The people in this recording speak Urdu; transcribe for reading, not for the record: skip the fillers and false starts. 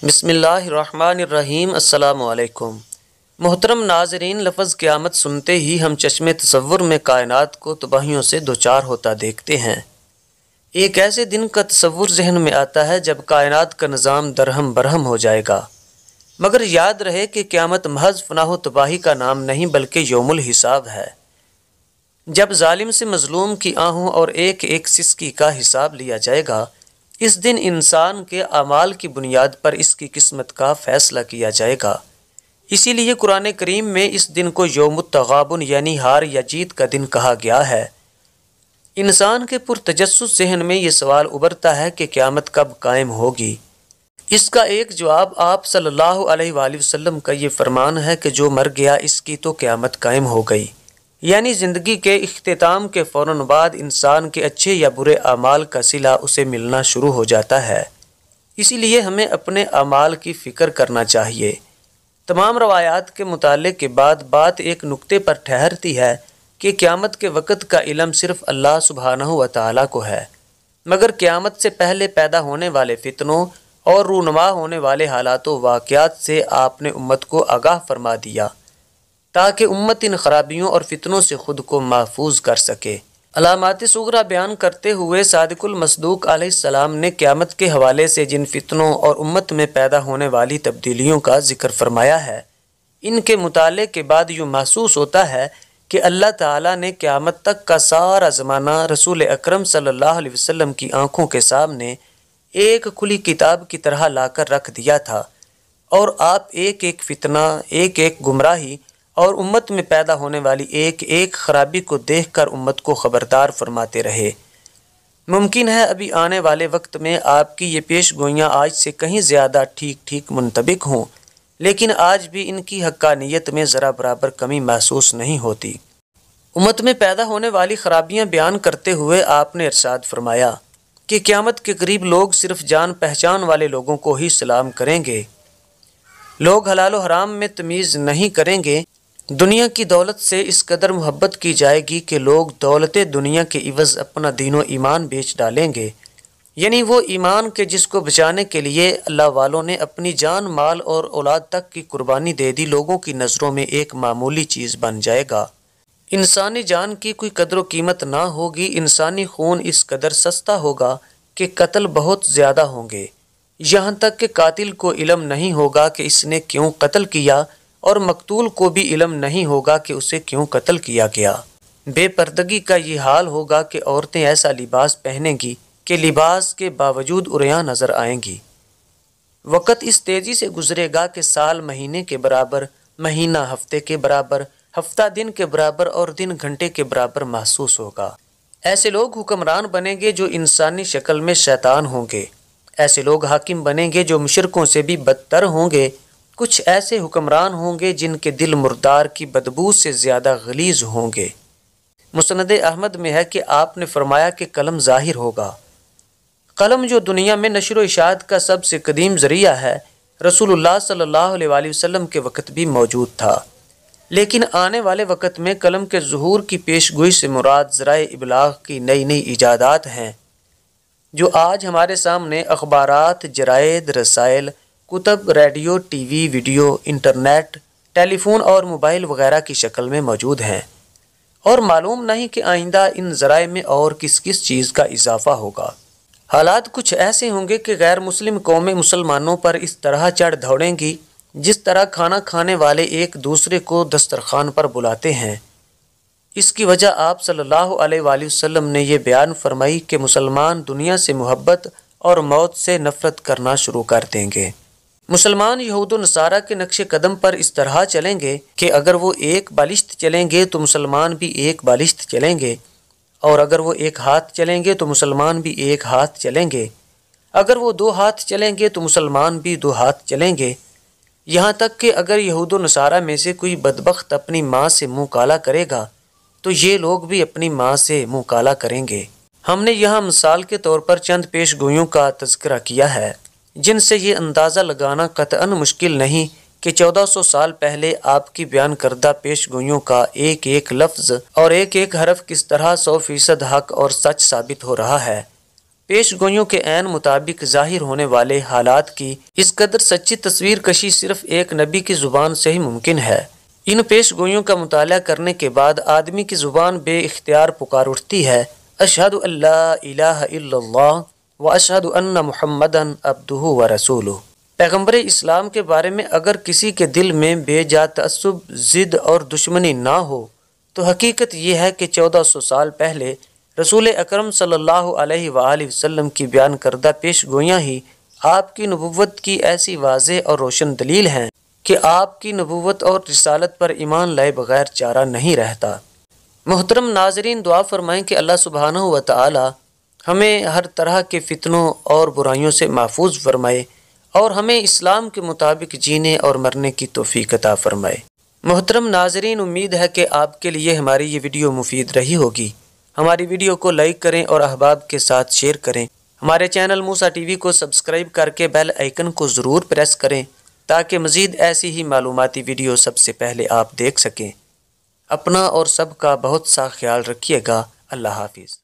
بسم اللہ الرحمن الرحیم۔ السلام علیکم محترم ناظرین، لفظ قیامت سنتے ہی ہم چشم تصور میں کائنات کو تباہیوں سے دوچار ہوتا دیکھتے ہیں۔ ایک ایسے دن کا تصور ذہن میں آتا ہے جب کائنات کا نظام درہم برہم ہو جائے گا، مگر یاد رہے کہ قیامت محض فناہ و تباہی کا نام نہیں بلکہ یوم الحساب ہے، جب ظالم سے مظلوم کی آہوں اور ایک ایک سسکی کا حساب لیا جائے گا۔ اس دن انسان کے اعمال کی بنیاد پر اس کی قسمت کا فیصلہ کیا جائے گا۔ اسی لیے قرآن کریم میں اس دن کو یوم التغابن یعنی ہار یا جیت کا دن کہا گیا ہے۔ انسان کے پرتجسس ذہن میں یہ سوال ابھرتا ہے کہ قیامت کب قائم ہوگی؟ اس کا ایک جواب آپ صلی اللہ علیہ وآلہ وسلم کا یہ فرمان ہے کہ جو مر گیا اس کی تو قیامت قائم ہو گئی، یعنی زندگی کے اختتام کے فوراً بعد انسان کے اچھے یا برے اعمال کا صلہ اسے ملنا شروع ہو جاتا ہے۔ اسی لیے ہمیں اپنے اعمال کی فکر کرنا چاہیے۔ تمام روایات کے مطالعے کے بعد بات ایک نقطے پر ٹھہرتی ہے کہ قیامت کے وقت کا علم صرف اللہ سبحانہ و تعالیٰ کو ہے، مگر قیامت سے پہلے پیدا ہونے والے فتنوں اور رونما ہونے والے حالات و واقعات سے آپ نے امت کو آگاہ فرما دیا تاکہ امت ان خرابیوں اور فتنوں سے خود کو محفوظ کر سکے۔ علامات صغریٰ بیان کرتے ہوئے صادق المصدوق علیہ السلام نے قیامت کے حوالے سے جن فتنوں اور امت میں پیدا ہونے والی تبدیلیوں کا ذکر فرمایا ہے، ان کے مطالعے کے بعد یوں محسوس ہوتا ہے کہ اللہ تعالیٰ نے قیامت تک کا سارا زمانہ رسول اکرم صلی اللہ علیہ وسلم کی آنکھوں کے سامنے ایک کھلی کتاب کی طرح لا کر رکھ دیا تھا، اور آپ ایک ایک فتنہ، ایک ایک گمراہی اور امت میں پیدا ہونے والی ایک ایک خرابی کو دیکھ کر امت کو خبردار فرماتے رہے۔ ممکن ہے ابھی آنے والے وقت میں آپ کی یہ پیش گوئیاں آج سے کہیں زیادہ ٹھیک منطبق ہوں، لیکن آج بھی ان کی حقانیت میں ذرا برابر کمی محسوس نہیں ہوتی۔ امت میں پیدا ہونے والی خرابیاں بیان کرتے ہوئے آپ نے ارشاد فرمایا کہ قیامت کے قریب لوگ صرف جان پہچان والے لوگوں کو ہی سلام کریں گے، لوگ حلال و حرام میں تمیز نہیں کریں گے۔ دنیا کی دولت سے اس قدر محبت کی جائے گی کہ لوگ دولت دنیا کے عوض اپنا دین و ایمان بیچ ڈالیں گے، یعنی وہ ایمان کے جس کو بچانے کے لیے اللہ والوں نے اپنی جان، مال اور اولاد تک کی قربانی دے دی، لوگوں کی نظروں میں ایک معمولی چیز بن جائے گا۔ انسانی جان کی کوئی قدر و قیمت نہ ہوگی، انسانی خون اس قدر سستا ہوگا کہ قتل بہت زیادہ ہوں گے، یہاں تک کہ قاتل کو علم نہیں ہوگا کہ اس نے کیوں قتل کیا، اور مقتول کو بھی علم نہیں ہوگا کہ اسے کیوں قتل کیا گیا۔ بے پردگی کا یہ حال ہوگا کہ عورتیں ایسا لباس پہنیں گی کہ لباس کے باوجود عریاں نظر آئیں گی۔ وقت اس تیزی سے گزرے گا کہ سال مہینے کے برابر، مہینہ ہفتے کے برابر، ہفتہ دن کے برابر اور دن گھنٹے کے برابر محسوس ہوگا۔ ایسے لوگ حکمران بنیں گے جو انسانی شکل میں شیطان ہوں گے، ایسے لوگ حاکم بنیں گے جو مشرکوں سے بھی بدتر ہوں گے، کچھ ایسے حکمران ہوں گے جن کے دل مردار کی بدبو سے زیادہ غلیظ ہوں گے۔ مسند احمد میں ہے کہ آپ نے فرمایا کہ قلم ظاہر ہوگا۔ قلم جو دنیا میں نشر و اشاعت کا سب سے قدیم ذریعہ ہے، رسول اللہ صلی اللہ علیہ وآلہ وسلم کے وقت بھی موجود تھا، لیکن آنے والے وقت میں قلم کے ظہور کی پیش گوئی سے مراد ذرائع ابلاغ کی نئی نئی ایجادات ہیں، جو آج ہمارے سامنے اخبارات، جرائد، رسائل، کتب، radio, TV, video, internet, telephone اور موبائل وغیرہ کی شکل میں موجود ہیں، اور معلوم نہیں کہ آئندہ ان ذرائع میں اور کس کس چیز کا اضافہ ہوگا۔ حالات کچھ ایسے ہوں گے کہ غیر مسلم قومیں مسلمانوں پر اس طرح چڑھ دوڑیں گی جس طرح کھانا کھانے والے ایک دوسرے کو دسترخوان پر بلاتے ہیں۔ اس کی وجہ آپ صلی اللہ علیہ وآلہ وسلم نے یہ بیان فرمائی کہ مسلمان دنیا سے محبت اور موت سے نفرت کرنا شروع کر دیں گے۔ مسلمان یہود و نصارہ کے نقش قدم پر اس طرح چلیں گے کہ اگر وہ ایک بالشت چلیں گے تو مسلمان بھی ایک بالشت چلیں گے، اور اگر وہ ایک ہاتھ چلیں گے تو مسلمان بھی ایک ہاتھ چلیں گے، اگر وہ دو ہاتھ چلیں گے تو مسلمان بھی دو ہاتھ چلیں گے، یہاں تک کہ اگر یہود و نصارہ میں سے کوئی بدبخت اپنی ماں سے منہ کالا کرے گا تو یہ لوگ بھی اپنی ماں سے منہ کالا کریں گے۔ ہم نے یہاں مثال کے طور پر چند پیش گوئیوں کا تذکرہ کیا ہے جن سے یہ اندازہ لگانا قطعاً مشکل نہیں کہ 1400 سال پہلے آپ کی بیان کردہ پیش گوئیوں کا ایک ایک لفظ اور ایک ایک حرف کس طرح 100% حق اور سچ ثابت ہو رہا ہے۔ پیش گوئیوں کے عین مطابق ظاہر ہونے والے حالات کی اس قدر سچی تصویر کشی صرف ایک نبی کی زبان سے ہی ممکن ہے۔ ان پیش گوئیوں کا مطالعہ کرنے کے بعد آدمی کی زبان بے اختیار پکار اٹھتی ہے، اشہد ان لا الہ الا اللہ و اشہد ان محمدً عبدہ و رسولہ۔ پیغمبر اسلام کے بارے میں اگر کسی کے دل میں بے جا تعصب، ضد اور دشمنی نہ ہو تو حقیقت یہ ہے کہ 1400 سال پہلے رسول اکرم صلی اللہ علیہ وآلہ وسلم کی بیان کردہ پیش گوئیاں ہی آپ کی نبوت کی ایسی واضح اور روشن دلیل ہیں کہ آپ کی نبوت اور رسالت پر ایمان لائے بغیر چارہ نہیں رہتا۔ محترم ناظرین، دعا فرمائیں کہ اللہ سبحانہ و تعالی ہمیں ہر طرح کے فتنوں اور برائیوں سے محفوظ فرمائے اور ہمیں اسلام کے مطابق جینے اور مرنے کی توفیق عطا فرمائے۔ محترم ناظرین، امید ہے کہ آپ کے لیے ہماری یہ ویڈیو مفید رہی ہوگی۔ ہماری ویڈیو کو لائک کریں اور احباب کے ساتھ شیئر کریں۔ ہمارے چینل موسا ٹی وی کو سبسکرائب کر کے بیل آئیکن کو ضرور پریس کریں تاکہ مزید ایسی ہی معلوماتی ویڈیو سب سے پہلے آپ دیکھ سکیں۔ اپنا اور سب کا بہت سا خیال رکھیے گا۔ اللہ حافظ۔